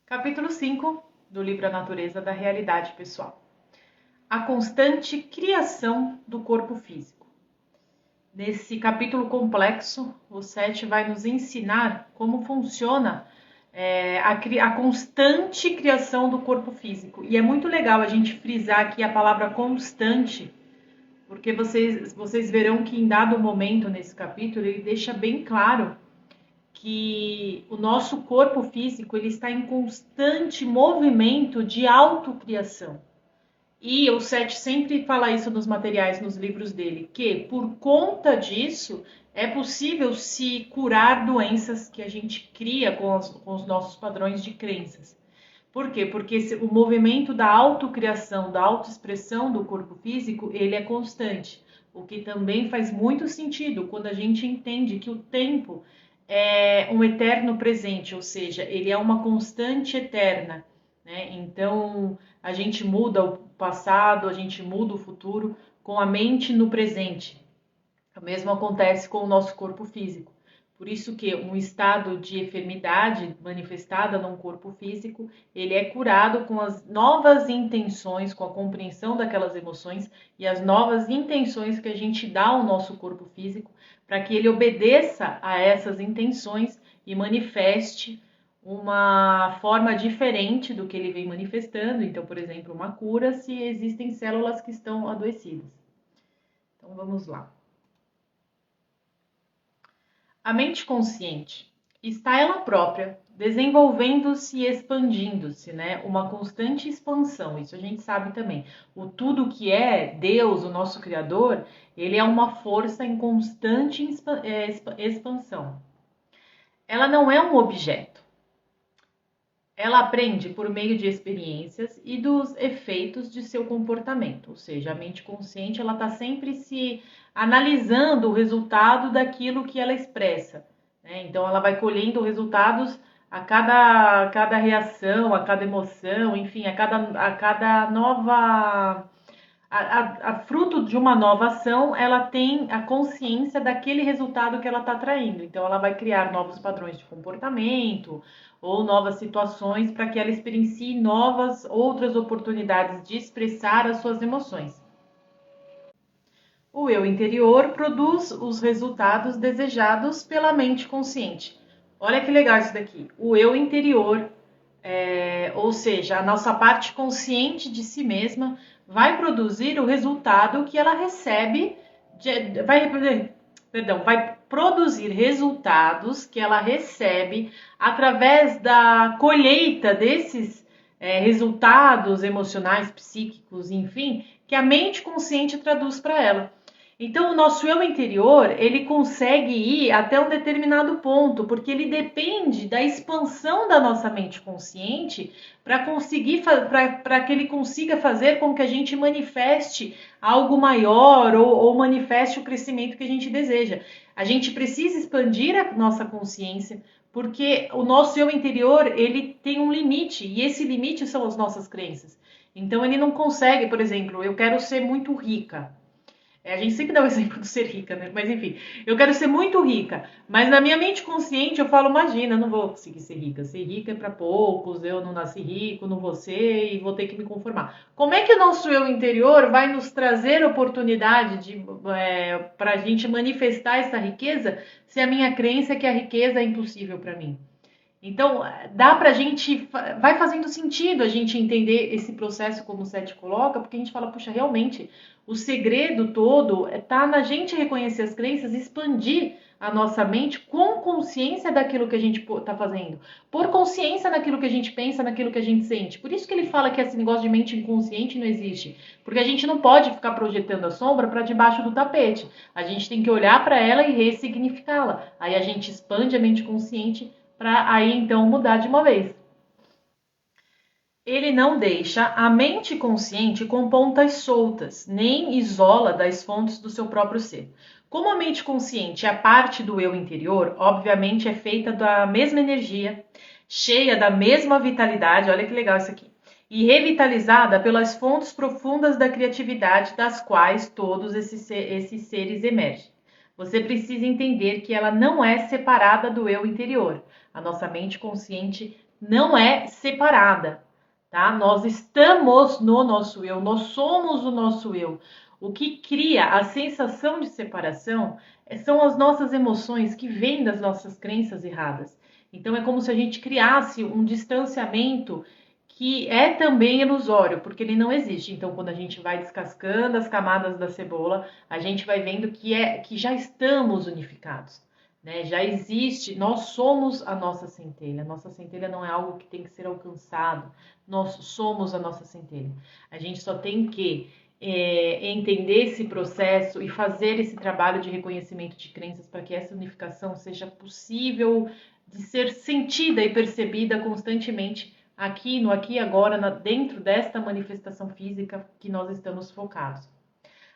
Capítulo 5 do livro A Natureza da Realidade Pessoal. A constante criação do corpo físico. Nesse capítulo complexo, o Sete vai nos ensinar como funciona a constante criação do corpo físico. E é muito legal a gente frisar aqui a palavra constante, porque vocês verão que em dado momento nesse capítulo ele deixa bem claro que o nosso corpo físico ele está em constante movimento de autocriação. E o Sete sempre fala isso nos materiais, nos livros dele, que por conta disso é possível se curar doenças que a gente cria com os nossos padrões de crenças. Por quê? Porque o movimento da autocriação, da autoexpressão do corpo físico, ele é constante. O que também faz muito sentido quando a gente entende que o tempo é um eterno presente, ou seja, ele é uma constante eterna, né? Então, a gente muda o passado, a gente muda o futuro com a mente no presente. O mesmo acontece com o nosso corpo físico. Por isso que um estado de enfermidade manifestada num corpo físico, ele é curado com as novas intenções, com a compreensão daquelas emoções e as novas intenções que a gente dá ao nosso corpo físico, para que ele obedeça a essas intenções e manifeste uma forma diferente do que ele vem manifestando. Então, por exemplo, uma cura se existem células que estão adoecidas. Então, vamos lá. A mente consciente está ela própria desenvolvendo-se e expandindo-se, né? Uma constante expansão, isso a gente sabe também. O tudo que é Deus, o nosso Criador, ele é uma força em constante expansão. Ela não é um objeto. Ela aprende por meio de experiências e dos efeitos de seu comportamento, ou seja, a mente consciente ela está sempre se analisando o resultado daquilo que ela expressa, né? Então ela vai colhendo resultados a cada reação, a cada emoção, enfim, a cada nova a fruto de uma nova ação, ela tem a consciência daquele resultado que ela está atraindo. Então, ela vai criar novos padrões de comportamento ou novas situações para que ela experiencie novas outras oportunidades de expressar as suas emoções. O eu interior produz os resultados desejados pela mente consciente. Olha que legal isso daqui. O eu interior, ou seja, a nossa parte consciente de si mesma, vai produzir o resultado que ela recebe, vai produzir resultados que ela recebe através da colheita desses resultados emocionais, psíquicos, enfim, que a mente consciente traduz para ela. Então, o nosso eu interior, ele consegue ir até um determinado ponto, porque ele depende da expansão da nossa mente consciente para que ele consiga fazer com que a gente manifeste algo maior ou manifeste o crescimento que a gente deseja. A gente precisa expandir a nossa consciência, porque o nosso eu interior, ele tem um limite, e esse limite são as nossas crenças. Então, ele não consegue, por exemplo, eu quero ser muito rica. A gente sempre dá o exemplo de ser rica, né? Mas enfim, eu quero ser muito rica. Mas na minha mente consciente eu falo, imagina, eu não vou conseguir ser rica. Ser rica é para poucos, eu não nasci rico, não vou ser e vou ter que me conformar. Como é que o nosso eu interior vai nos trazer oportunidade para a gente manifestar essa riqueza se a minha crença é que a riqueza é impossível para mim? Então, dá pra gente, vai fazendo sentido a gente entender esse processo como o Sete coloca, porque a gente fala, puxa, realmente, o segredo todo tá na gente reconhecer as crenças e expandir a nossa mente com consciência daquilo que a gente tá fazendo, por consciência naquilo que a gente pensa, naquilo que a gente sente. Por isso que ele fala que esse negócio de mente inconsciente não existe, porque a gente não pode ficar projetando a sombra para debaixo do tapete. A gente tem que olhar para ela e ressignificá-la. Aí a gente expande a mente consciente para aí então mudar de uma vez. Ele não deixa a mente consciente com pontas soltas, nem isola das fontes do seu próprio ser. Como a mente consciente é a parte do eu interior, obviamente é feita da mesma energia, cheia da mesma vitalidade, olha que legal isso aqui, e revitalizada pelas fontes profundas da criatividade das quais todos esses seres emergem. Você precisa entender que ela não é separada do eu interior. A nossa mente consciente não é separada, tá? Nós estamos no nosso eu, nós somos o nosso eu. O que cria a sensação de separação são as nossas emoções que vêm das nossas crenças erradas. Então é como se a gente criasse um distanciamento que é também ilusório, porque ele não existe. Então, quando a gente vai descascando as camadas da cebola, a gente vai vendo que já estamos unificados, né? Já existe, nós somos a nossa centelha. A nossa centelha não é algo que tem que ser alcançado. Nós somos a nossa centelha. A gente só tem que entender esse processo e fazer esse trabalho de reconhecimento de crenças para que essa unificação seja possível de ser sentida e percebida constantemente aqui, no aqui e agora, dentro desta manifestação física que nós estamos focados.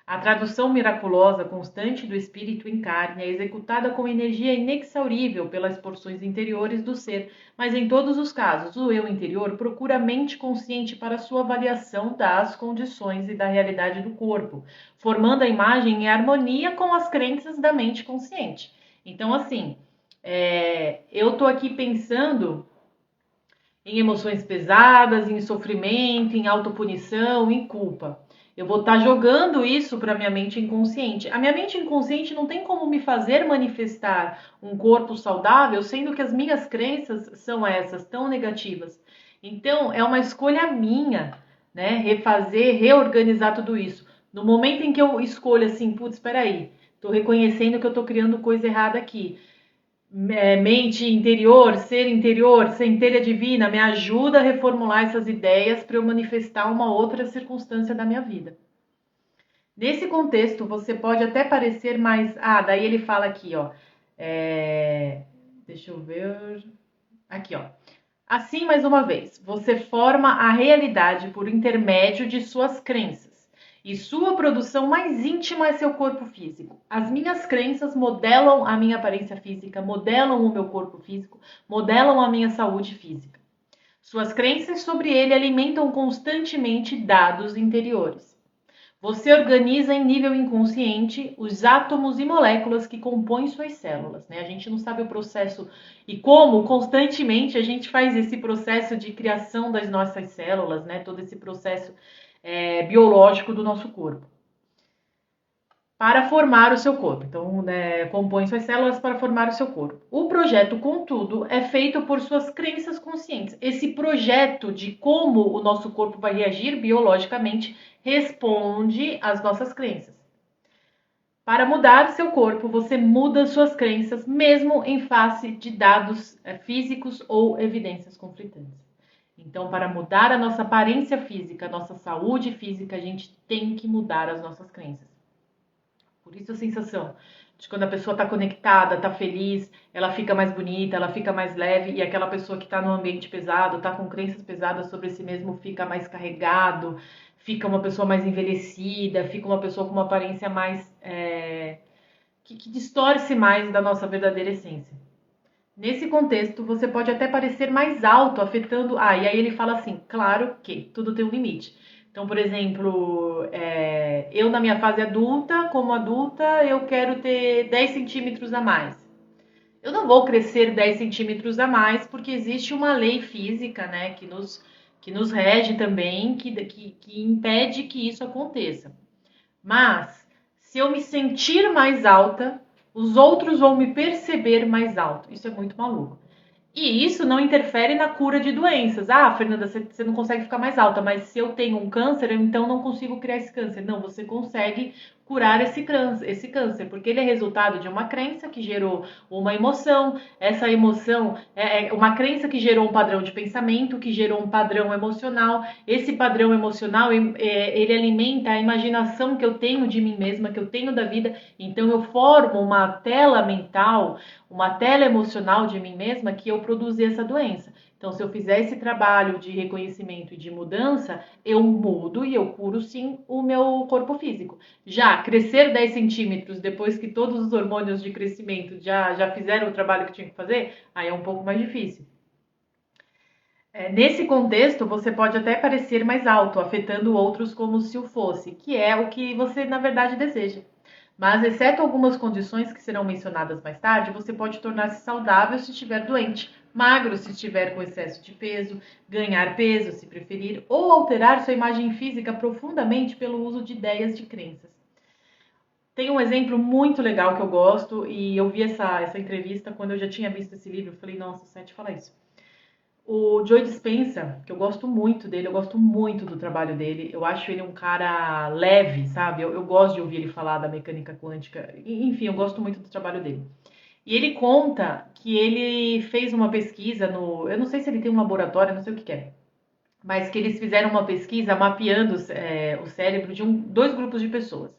A tradução miraculosa constante do espírito em carne é executada com energia inexaurível pelas porções interiores do ser, mas em todos os casos, o eu interior procura a mente consciente para sua avaliação das condições e da realidade do corpo, formando a imagem em harmonia com as crenças da mente consciente. Então, assim, eu tô aqui pensando em emoções pesadas, em sofrimento, em autopunição, em culpa. Eu vou estar jogando isso para minha mente inconsciente. A minha mente inconsciente não tem como me fazer manifestar um corpo saudável, sendo que as minhas crenças são essas, tão negativas. Então, é uma escolha minha, né? Refazer, reorganizar tudo isso. No momento em que eu escolho assim, putz, espera aí, tô reconhecendo que eu tô criando coisa errada aqui. Mente interior, centelha divina, me ajuda a reformular essas ideias para eu manifestar uma outra circunstância da minha vida. Nesse contexto, você pode até parecer mais... daí ele fala aqui, ó. Deixa eu ver... Aqui, ó. Assim, mais uma vez, você forma a realidade por intermédio de suas crenças. E sua produção mais íntima é seu corpo físico. As minhas crenças modelam a minha aparência física, modelam o meu corpo físico, modelam a minha saúde física. Suas crenças sobre ele alimentam constantemente dados interiores. Você organiza em nível inconsciente os átomos e moléculas que compõem suas células, né? A gente não sabe o processo e como constantemente a gente faz esse processo de criação das nossas células, né? Todo esse processo biológico do nosso corpo para formar o seu corpo. Então, né, compõe suas células para formar o seu corpo. O projeto, contudo, é feito por suas crenças conscientes. Esse projeto de como o nosso corpo vai reagir biologicamente responde às nossas crenças. Para mudar seu corpo, você muda suas crenças, mesmo em face de dados físicos ou evidências conflitantes. Então, para mudar a nossa aparência física, a nossa saúde física, a gente tem que mudar as nossas crenças. Por isso a sensação de quando a pessoa está conectada, está feliz, ela fica mais bonita, ela fica mais leve, e aquela pessoa que está no ambiente pesado, está com crenças pesadas sobre si mesmo, fica mais carregado, fica uma pessoa mais envelhecida, fica uma pessoa com uma aparência mais... que distorce mais da nossa verdadeira essência. Nesse contexto, você pode até parecer mais alto, afetando... e aí ele fala assim, claro que tudo tem um limite. Então, por exemplo, eu na minha fase adulta, como adulta, eu quero ter 10 centímetros a mais. Eu não vou crescer 10 centímetros a mais, porque existe uma lei física, né, que nos rege também, que impede que isso aconteça. Mas, se eu me sentir mais alta, os outros vão me perceber mais alto. Isso é muito maluco. E isso não interfere na cura de doenças. Fernanda, você não consegue ficar mais alta, mas se eu tenho um câncer, eu então não consigo criar esse câncer. Não, você consegue curar esse câncer, porque ele é resultado de uma crença que gerou uma emoção. Essa emoção é uma crença que gerou um padrão de pensamento, que gerou um padrão emocional. Esse padrão emocional, ele alimenta a imaginação que eu tenho de mim mesma, que eu tenho da vida. Então eu formo uma tela mental, uma tela emocional de mim mesma que eu produzi essa doença. Então, se eu fizer esse trabalho de reconhecimento e de mudança, eu mudo e eu curo sim o meu corpo físico. Já crescer 10 centímetros depois que todos os hormônios de crescimento já fizeram o trabalho que tinha que fazer, aí é um pouco mais difícil. Nesse contexto, você pode até parecer mais alto, afetando outros como se o fosse, que é o que você na verdade deseja. Mas, exceto algumas condições que serão mencionadas mais tarde, você pode tornar-se saudável se estiver doente, magro se estiver com excesso de peso, ganhar peso se preferir, ou alterar sua imagem física profundamente pelo uso de ideias de crenças. Tem um exemplo muito legal que eu gosto, e eu vi essa entrevista quando eu já tinha visto esse livro. Eu falei, nossa, o Seth fala isso. O Joe Dispenza, que eu gosto muito dele, eu gosto muito do trabalho dele. Eu acho ele um cara leve, sabe? Eu gosto de ouvir ele falar da mecânica quântica. Enfim, eu gosto muito do trabalho dele. E ele conta que ele fez uma pesquisa no. Eu não sei se ele tem um laboratório, não sei o que é. Mas que eles fizeram uma pesquisa mapeando o cérebro de dois grupos de pessoas.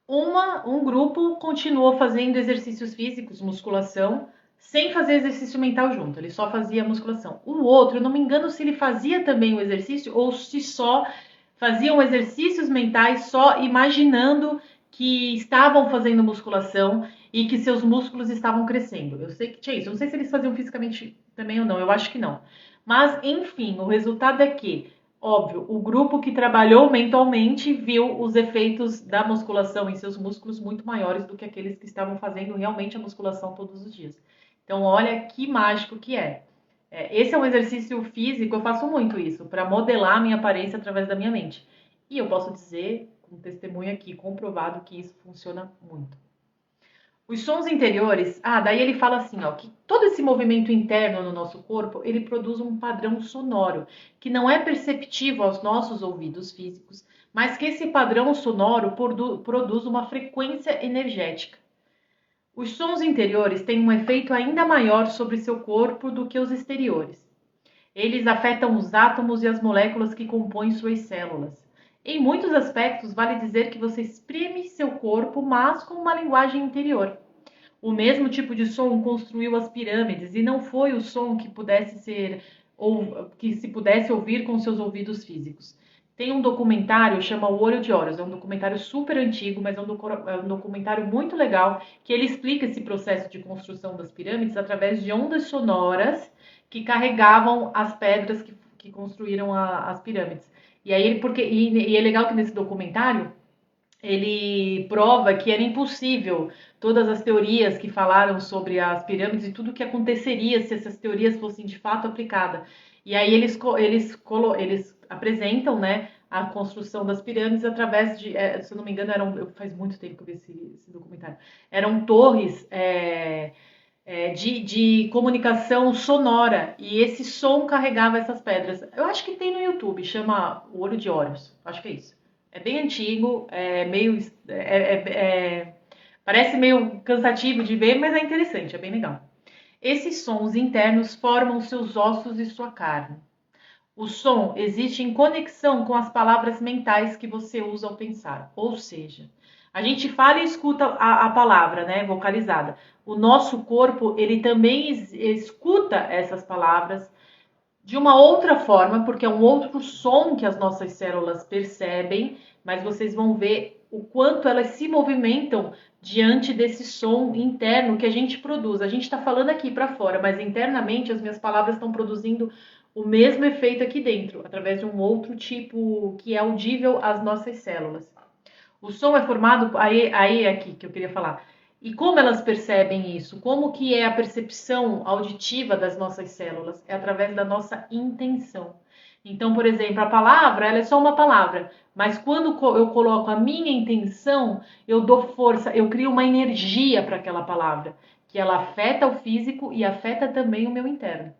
Um grupo continuou fazendo exercícios físicos, musculação, sem fazer exercício mental junto, ele só fazia musculação. O outro, eu não me engano se ele fazia também o exercício ou se só faziam exercícios mentais só imaginando que estavam fazendo musculação e que seus músculos estavam crescendo. Eu sei que tinha isso, eu não sei se eles faziam fisicamente também ou não, eu acho que não. Mas, enfim, o resultado é que, óbvio, o grupo que trabalhou mentalmente viu os efeitos da musculação em seus músculos muito maiores do que aqueles que estavam fazendo realmente a musculação todos os dias. Então, olha que mágico que é. Esse é um exercício físico, eu faço muito isso, para modelar a minha aparência através da minha mente. E eu posso dizer, com testemunho aqui, comprovado que isso funciona muito. Os sons interiores, daí ele fala assim, ó, que todo esse movimento interno no nosso corpo, ele produz um padrão sonoro, que não é perceptível aos nossos ouvidos físicos, mas que esse padrão sonoro produz uma frequência energética. Os sons interiores têm um efeito ainda maior sobre seu corpo do que os exteriores. Eles afetam os átomos e as moléculas que compõem suas células. Em muitos aspectos, vale dizer que você exprime seu corpo, mas com uma linguagem interior. O mesmo tipo de som construiu as pirâmides e não foi o som que pudesse ser ou que se pudesse ouvir com seus ouvidos físicos. Tem um documentário, chama O Olho de Horus, é um documentário super antigo, mas é um documentário muito legal, que ele explica esse processo de construção das pirâmides através de ondas sonoras que carregavam as pedras que construíram as pirâmides. E aí e é legal que nesse documentário ele prova que era impossível todas as teorias que falaram sobre as pirâmides e tudo o que aconteceria se essas teorias fossem de fato aplicadas. E aí eles apresentam, né, a construção das pirâmides através de, se eu não me engano, faz muito tempo que eu vi esse documentário, eram torres de comunicação sonora, e esse som carregava essas pedras. Eu acho que tem no YouTube, chama O Olho de Horus, acho que é isso. É bem antigo, parece meio cansativo de ver, mas é interessante, é bem legal. Esses sons internos formam seus ossos e sua carne. O som existe em conexão com as palavras mentais que você usa ao pensar. Ou seja, a gente fala e escuta a palavra, né, vocalizada. O nosso corpo, ele também escuta essas palavras de uma outra forma, porque é um outro som que as nossas células percebem, mas vocês vão ver o quanto elas se movimentam diante desse som interno que a gente produz. A gente está falando aqui para fora, mas internamente as minhas palavras estão produzindo o mesmo efeito aqui dentro, através de um outro tipo que é audível às nossas células. O som é formado, aí é aqui que eu queria falar. E como elas percebem isso? Como que é a percepção auditiva das nossas células? É através da nossa intenção. Então, por exemplo, a palavra, ela é só uma palavra, mas quando eu coloco a minha intenção, eu dou força, eu crio uma energia para aquela palavra, que ela afeta o físico e afeta também o meu interno.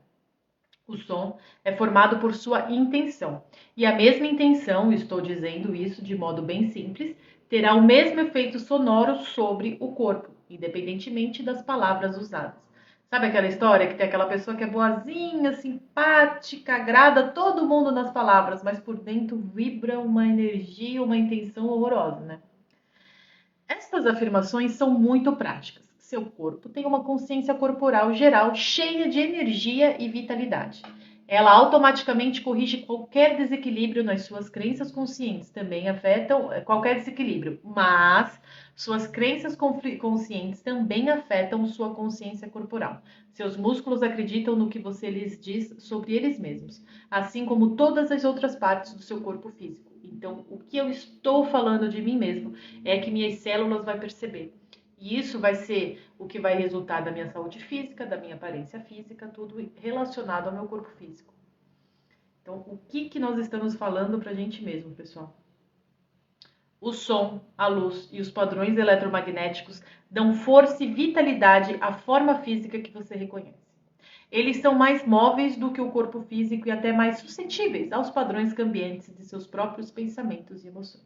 O som é formado por sua intenção. E a mesma intenção, estou dizendo isso de modo bem simples, terá o mesmo efeito sonoro sobre o corpo, independentemente das palavras usadas. Sabe aquela história que tem aquela pessoa que é boazinha, simpática, agrada todo mundo nas palavras, mas por dentro vibra uma energia, uma intenção horrorosa, né? Estas afirmações são muito práticas. Seu corpo tem uma consciência corporal geral cheia de energia e vitalidade. Ela automaticamente corrige qualquer desequilíbrio nas suas crenças conscientes, também afetam qualquer desequilíbrio, mas suas crenças conscientes também afetam sua consciência corporal. Seus músculos acreditam no que você lhes diz sobre eles mesmos, assim como todas as outras partes do seu corpo físico. Então, o que eu estou falando de mim mesmo é que minhas células vão perceber. E isso vai ser o que vai resultar da minha saúde física, da minha aparência física, tudo relacionado ao meu corpo físico. Então, o que nós estamos falando para a gente mesmo, pessoal? O som, a luz e os padrões eletromagnéticos dão força e vitalidade à forma física que você reconhece. Eles são mais móveis do que o corpo físico e até mais suscetíveis aos padrões cambiantes de seus próprios pensamentos e emoções.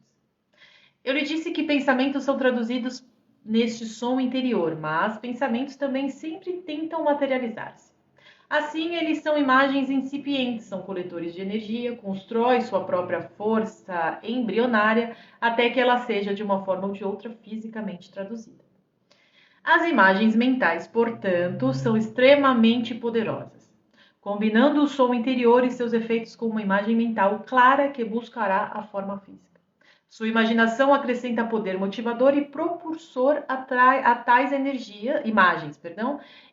Eu lhe disse que pensamentos são traduzidos neste som interior, mas pensamentos também sempre tentam materializar-se. Assim, eles são imagens incipientes, são coletores de energia, constrói sua própria força embrionária até que ela seja, de uma forma ou de outra, fisicamente traduzida. As imagens mentais, portanto, são extremamente poderosas, combinando o som interior e seus efeitos com uma imagem mental clara que buscará a forma física. Sua imaginação acrescenta poder motivador e propulsor a tais imagens,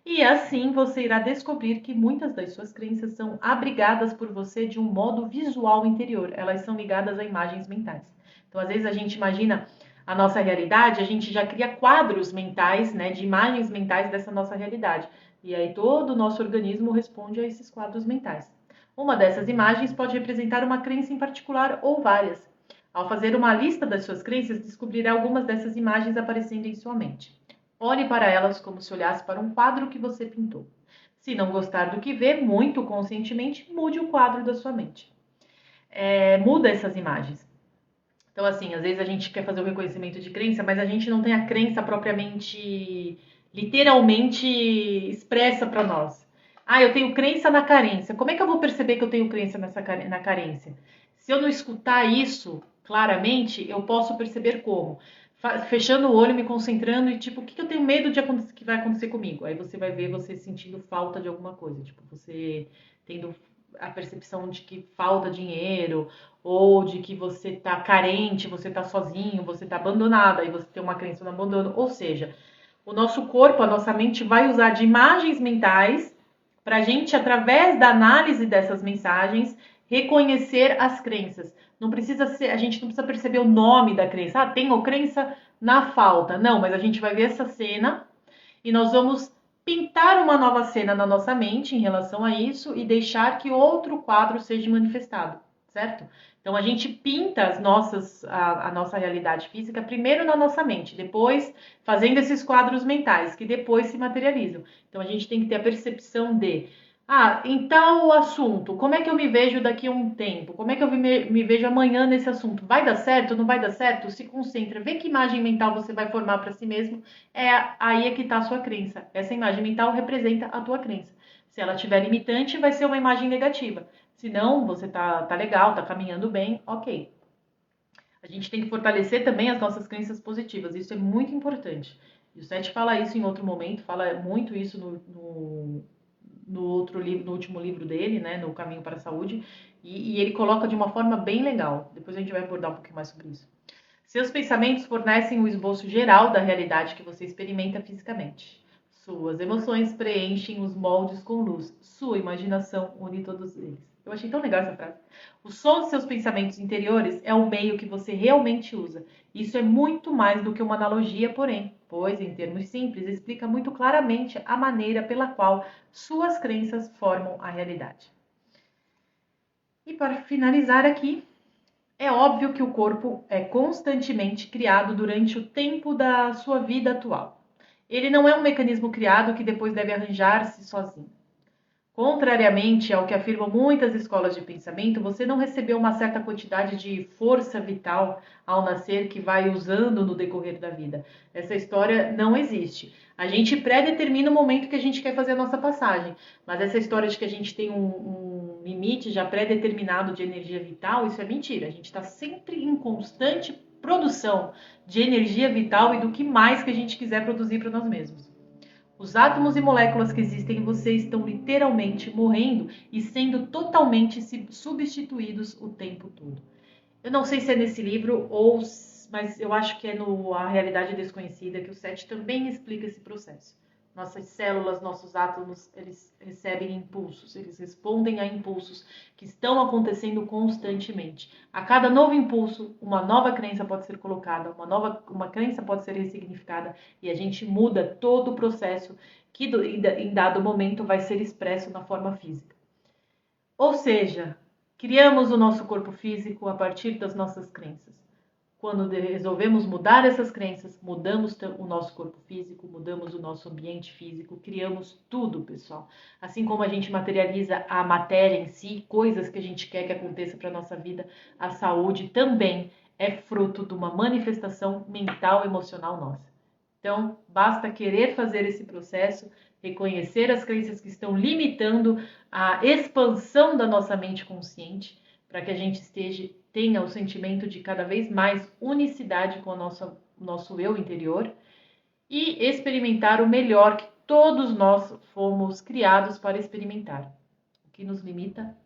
e assim você irá descobrir que muitas das suas crenças são abrigadas por você de um modo visual interior. Elas são ligadas a imagens mentais. Então, às vezes a gente imagina a nossa realidade, a gente já cria quadros mentais, né, de imagens mentais dessa nossa realidade. E aí todo o nosso organismo responde a esses quadros mentais. Uma dessas imagens pode representar uma crença em particular ou várias. Ao fazer uma lista das suas crenças, descobrirá algumas dessas imagens aparecendo em sua mente. Olhe para elas como se olhasse para um quadro que você pintou. Se não gostar do que vê, muito conscientemente, mude o quadro da sua mente. Muda essas imagens. Então, assim, às vezes a gente quer fazer o reconhecimento de crença, mas a gente não tem a crença propriamente, literalmente expressa para nós. Ah, eu tenho crença na carência. Como é que eu vou perceber que eu tenho crença na carência? Se eu não escutar isso claramente, eu posso perceber como? Fechando o olho, me concentrando e tipo, o que eu tenho medo que vai acontecer comigo? Aí você vai ver você sentindo falta de alguma coisa, tipo, você tendo a percepção de que falta dinheiro, ou de que você tá carente, você tá sozinho, você tá abandonado, aí você tem uma crença no abandono. Ou seja, o nosso corpo, a nossa mente vai usar de imagens mentais para a gente, através da análise dessas mensagens, reconhecer as crenças. Não precisa ser, a gente não precisa perceber o nome da crença. Ah, tenho crença na falta. Não, mas a gente vai ver essa cena e nós vamos pintar uma nova cena na nossa mente em relação a isso e deixar que outro quadro seja manifestado, certo? Então a gente pinta a nossa realidade física primeiro na nossa mente, depois fazendo esses quadros mentais que depois se materializam. Então a gente tem que ter a percepção de em tal assunto, como é que eu me vejo daqui a um tempo? Como é que eu me vejo amanhã nesse assunto? Vai dar certo? Não vai dar certo? Se concentra, vê que imagem mental você vai formar para si mesmo. Aí que está a sua crença. Essa imagem mental representa a tua crença. Se ela estiver limitante, vai ser uma imagem negativa. Se não, você tá legal, tá caminhando bem, ok. A gente tem que fortalecer também as nossas crenças positivas. Isso é muito importante. E o Seth fala isso em outro momento, fala muito isso no outro livro, no último livro dele, né, no Caminho para a Saúde, e ele coloca de uma forma bem legal. Depois a gente vai abordar um pouquinho mais sobre isso. Seus pensamentos fornecem um esboço geral da realidade que você experimenta fisicamente. Suas emoções preenchem os moldes com luz. Sua imaginação une todos eles. Eu achei tão legal essa frase. O som de seus pensamentos interiores é o meio que você realmente usa. Isso é muito mais do que uma analogia, porém, pois, em termos simples, explica muito claramente a maneira pela qual suas crenças formam a realidade. E para finalizar aqui, é óbvio que o corpo é constantemente criado durante o tempo da sua vida atual. Ele não é um mecanismo criado que depois deve arranjar-se sozinho. Contrariamente ao que afirmam muitas escolas de pensamento, você não recebeu uma certa quantidade de força vital ao nascer que vai usando no decorrer da vida. Essa história não existe. A gente pré-determina o momento que a gente quer fazer a nossa passagem, mas essa história de que a gente tem um limite já pré-determinado de energia vital, isso é mentira. A gente está sempre em constante produção de energia vital e do que mais que a gente quiser produzir para nós mesmos. Os átomos e moléculas que existem em você estão literalmente morrendo e sendo totalmente substituídos o tempo todo. Eu não sei se é nesse livro mas eu acho que é no A Realidade Desconhecida que o Seth também explica esse processo. Nossas células, nossos átomos, eles recebem impulsos, eles respondem a impulsos que estão acontecendo constantemente. A cada novo impulso, uma nova crença pode ser colocada, uma crença pode ser ressignificada e a gente muda todo o processo que em dado momento vai ser expresso na forma física. Ou seja, criamos o nosso corpo físico a partir das nossas crenças. Quando resolvemos mudar essas crenças, mudamos o nosso corpo físico, mudamos o nosso ambiente físico, criamos tudo, pessoal. Assim como a gente materializa a matéria em si, coisas que a gente quer que aconteça para a nossa vida, a saúde também é fruto de uma manifestação mental e emocional nossa. Então, basta querer fazer esse processo, reconhecer as crenças que estão limitando a expansão da nossa mente consciente, para que a gente tenha o sentimento de cada vez mais unicidade com o nosso eu interior e experimentar o melhor que todos nós fomos criados para experimentar. O que nos limita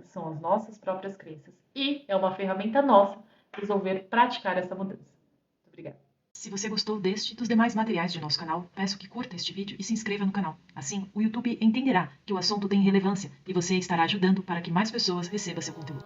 são as nossas próprias crenças e é uma ferramenta nossa resolver praticar essa mudança. Muito obrigada. Se você gostou deste e dos demais materiais de nosso canal, peço que curta este vídeo e se inscreva no canal. Assim, o YouTube entenderá que o assunto tem relevância e você estará ajudando para que mais pessoas recebam seu conteúdo.